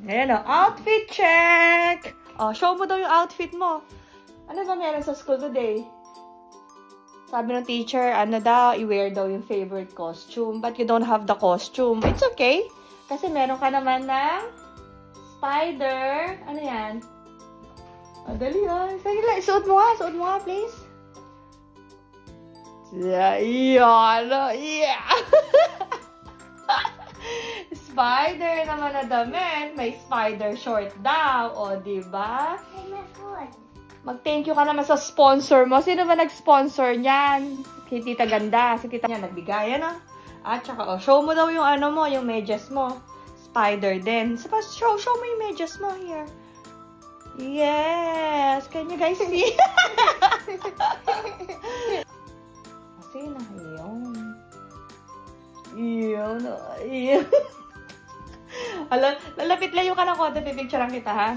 Ayan o, outfit check! Oh, show mo daw yung outfit mo. Ano ba meron sa school today? Sabi ng teacher, ano daw, i-wear daw yung favorite costume. But you don't have the costume. It's okay. Kasi meron ka naman ng spider. Ano yan? Dali Sige lang, suot mo nga, please. Yeah. Spider naman na damit. May spider short daw. O, diba? Mag-thank you ka naman sa sponsor mo. Sino ba nag-sponsor niyan? Si Tita Ganda. Si Tita niya nagbigay, ano? At saka, show mo daw yung ano mo, yung medyas mo. Spider din. Show mo yung medyas mo here. Yes! Can you guys see? Kasi na, yun. Lalapit layo ka ng konti, pipicturean kita, ha?